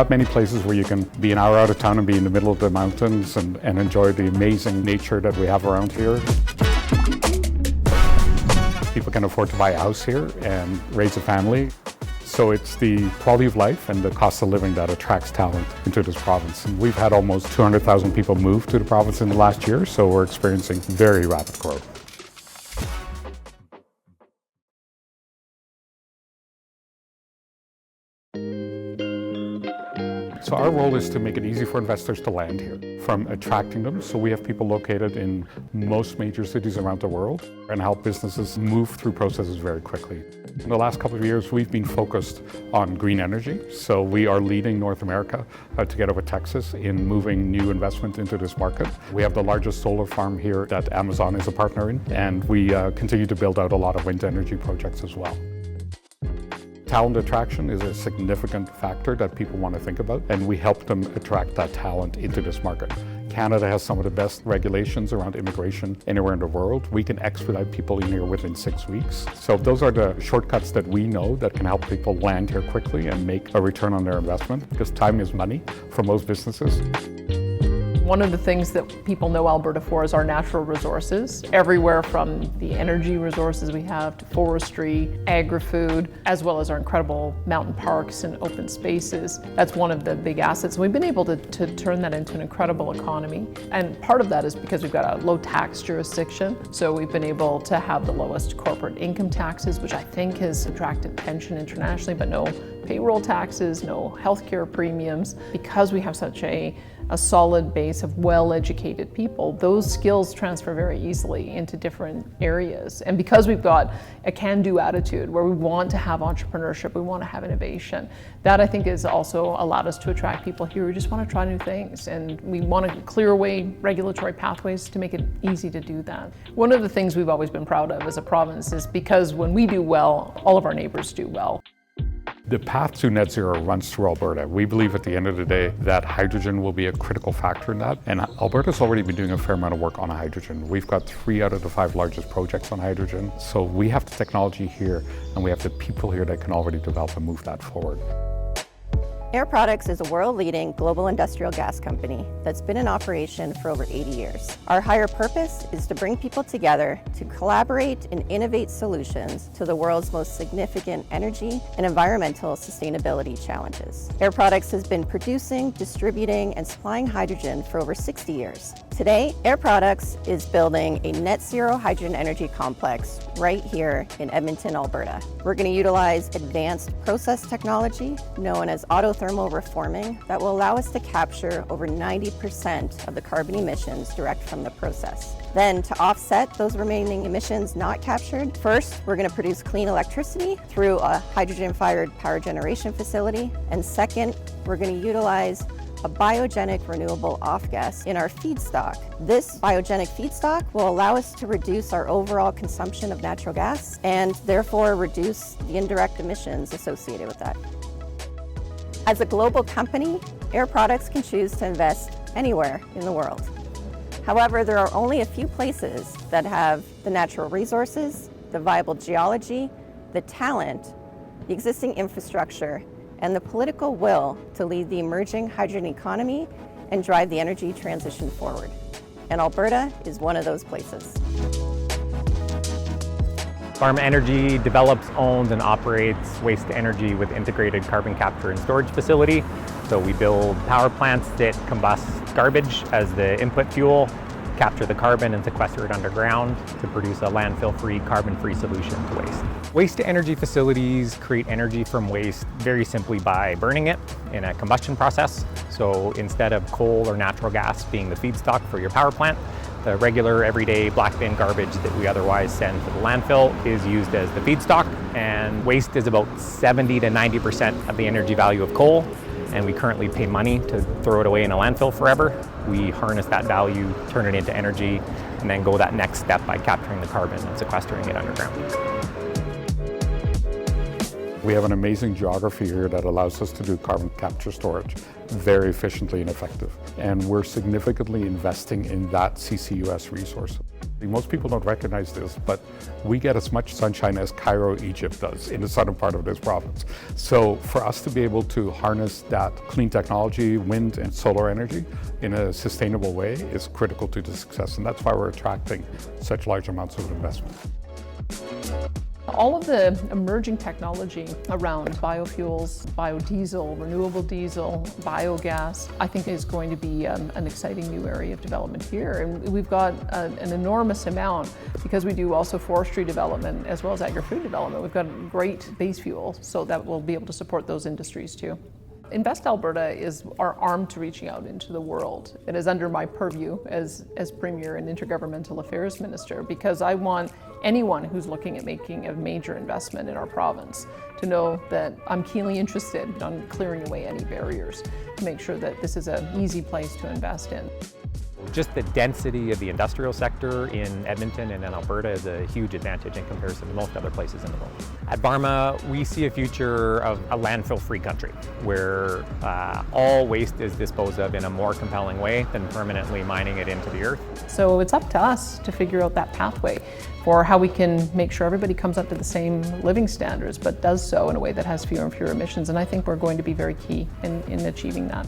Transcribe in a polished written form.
not many places where you can be an hour out of town and be in the middle of the mountains and enjoy the amazing nature that we have around here. People can afford to buy a house here and raise a family. So it's the quality of life and the cost of living that attracts talent into this province. And we've had almost 200,000 people move to the province in the last year, so we're experiencing very rapid growth. So our role is to make it easy for investors to land here, from attracting them. So we have people located in most major cities around the world and help businesses move through processes very quickly. In the last couple of years, we've been focused on green energy. So we are leading North America together with Texas in moving new investment into this market. We have the largest solar farm here that Amazon is a partner in, and we continue to build out a lot of wind energy projects as well. Talent attraction is a significant factor that people want to think about, and we help them attract that talent into this market. Canada has some of the best regulations around immigration anywhere in the world. We can expedite people in here within 6 weeks. So those are the shortcuts that we know that can help people land here quickly and make a return on their investment, because time is money for most businesses. One of the things that people know Alberta for is our natural resources, everywhere from the energy resources we have to forestry, agri-food, as well as our incredible mountain parks and open spaces. That's one of the big assets. And we've been able to turn that into an incredible economy. And part of that is because we've got a low tax jurisdiction. So we've been able to have the lowest corporate income taxes, which I think has attracted attention internationally, but no payroll taxes, no healthcare premiums. Because we have such a solid base of well-educated people, those skills transfer very easily into different areas. And because we've got a can-do attitude where we want to have entrepreneurship, we want to have innovation, that I think has also allowed us to attract people here who just want to try new things. And we want to clear away regulatory pathways to make it easy to do that. One of the things we've always been proud of as a province is because when we do well, all of our neighbors do well. The path to net zero runs through Alberta. We believe at the end of the day that hydrogen will be a critical factor in that. And Alberta's already been doing a fair amount of work on hydrogen. We've got 3 out of the 5 largest projects on hydrogen. So we have the technology here and we have the people here that can already develop and move that forward. Air Products is a world-leading global industrial gas company that's been in operation for over 80 years. Our higher purpose is to bring people together to collaborate and innovate solutions to the world's most significant energy and environmental sustainability challenges. Air Products has been producing, distributing, and supplying hydrogen for over 60 years. Today, Air Products is building a net zero hydrogen energy complex right here in Edmonton, Alberta. We're going to utilize advanced process technology known as autothermal reforming that will allow us to capture over 90% of the carbon emissions direct from the process. Then, to offset those remaining emissions not captured, first, we're going to produce clean electricity through a hydrogen-fired power generation facility. And second, we're going to utilize a biogenic renewable off-gas in our feedstock. This biogenic feedstock will allow us to reduce our overall consumption of natural gas and therefore reduce the indirect emissions associated with that. As a global company, Air Products can choose to invest anywhere in the world. However, there are only a few places that have the natural resources, the viable geology, the talent, the existing infrastructure, and the political will to lead the emerging hydrogen economy and drive the energy transition forward. And Alberta is one of those places. Pharma Energy develops, owns, and operates waste-to-energy with integrated carbon capture and storage facility. So we build power plants that combust garbage as the input fuel, capture the carbon and sequester it underground to produce a landfill-free, carbon-free solution to waste. Waste-to-energy facilities create energy from waste very simply by burning it in a combustion process. So instead of coal or natural gas being the feedstock for your power plant, the regular everyday black bin garbage that we otherwise send to the landfill is used as the feedstock. And waste is about 70 to 90% of the energy value of coal. And we currently pay money to throw it away in a landfill forever. We harness that value, turn it into energy, and then go that next step by capturing the carbon and sequestering it underground. We have an amazing geography here that allows us to do carbon capture storage very efficiently and effective. And we're significantly investing in that CCUS resource. Most people don't recognize this, but we get as much sunshine as Cairo, Egypt does in the southern part of this province. So for us to be able to harness that clean technology, wind and solar energy in a sustainable way is critical to the success, and that's why we're attracting such large amounts of investment. All of the emerging technology around biofuels, biodiesel, renewable diesel, biogas, I think is going to be an exciting new area of development here. And we've got an enormous amount, because we do also forestry development as well as agri-food development. We've got great base fuel, so that we'll be able to support those industries too. Invest Alberta is our arm to reaching out into the world. It is under my purview as Premier and Intergovernmental Affairs Minister, because I want anyone who's looking at making a major investment in our province to know that I'm keenly interested on clearing away any barriers to make sure that this is an easy place to invest in. Just the density of the industrial sector in Edmonton and in Alberta is a huge advantage in comparison to most other places in the world. At Barma, we see a future of a landfill-free country where all waste is disposed of in a more compelling way than permanently mining it into the earth. So it's up to us to figure out that pathway for how we can make sure everybody comes up to the same living standards, but does so in a way that has fewer and fewer emissions. And I think we're going to be very key in achieving that.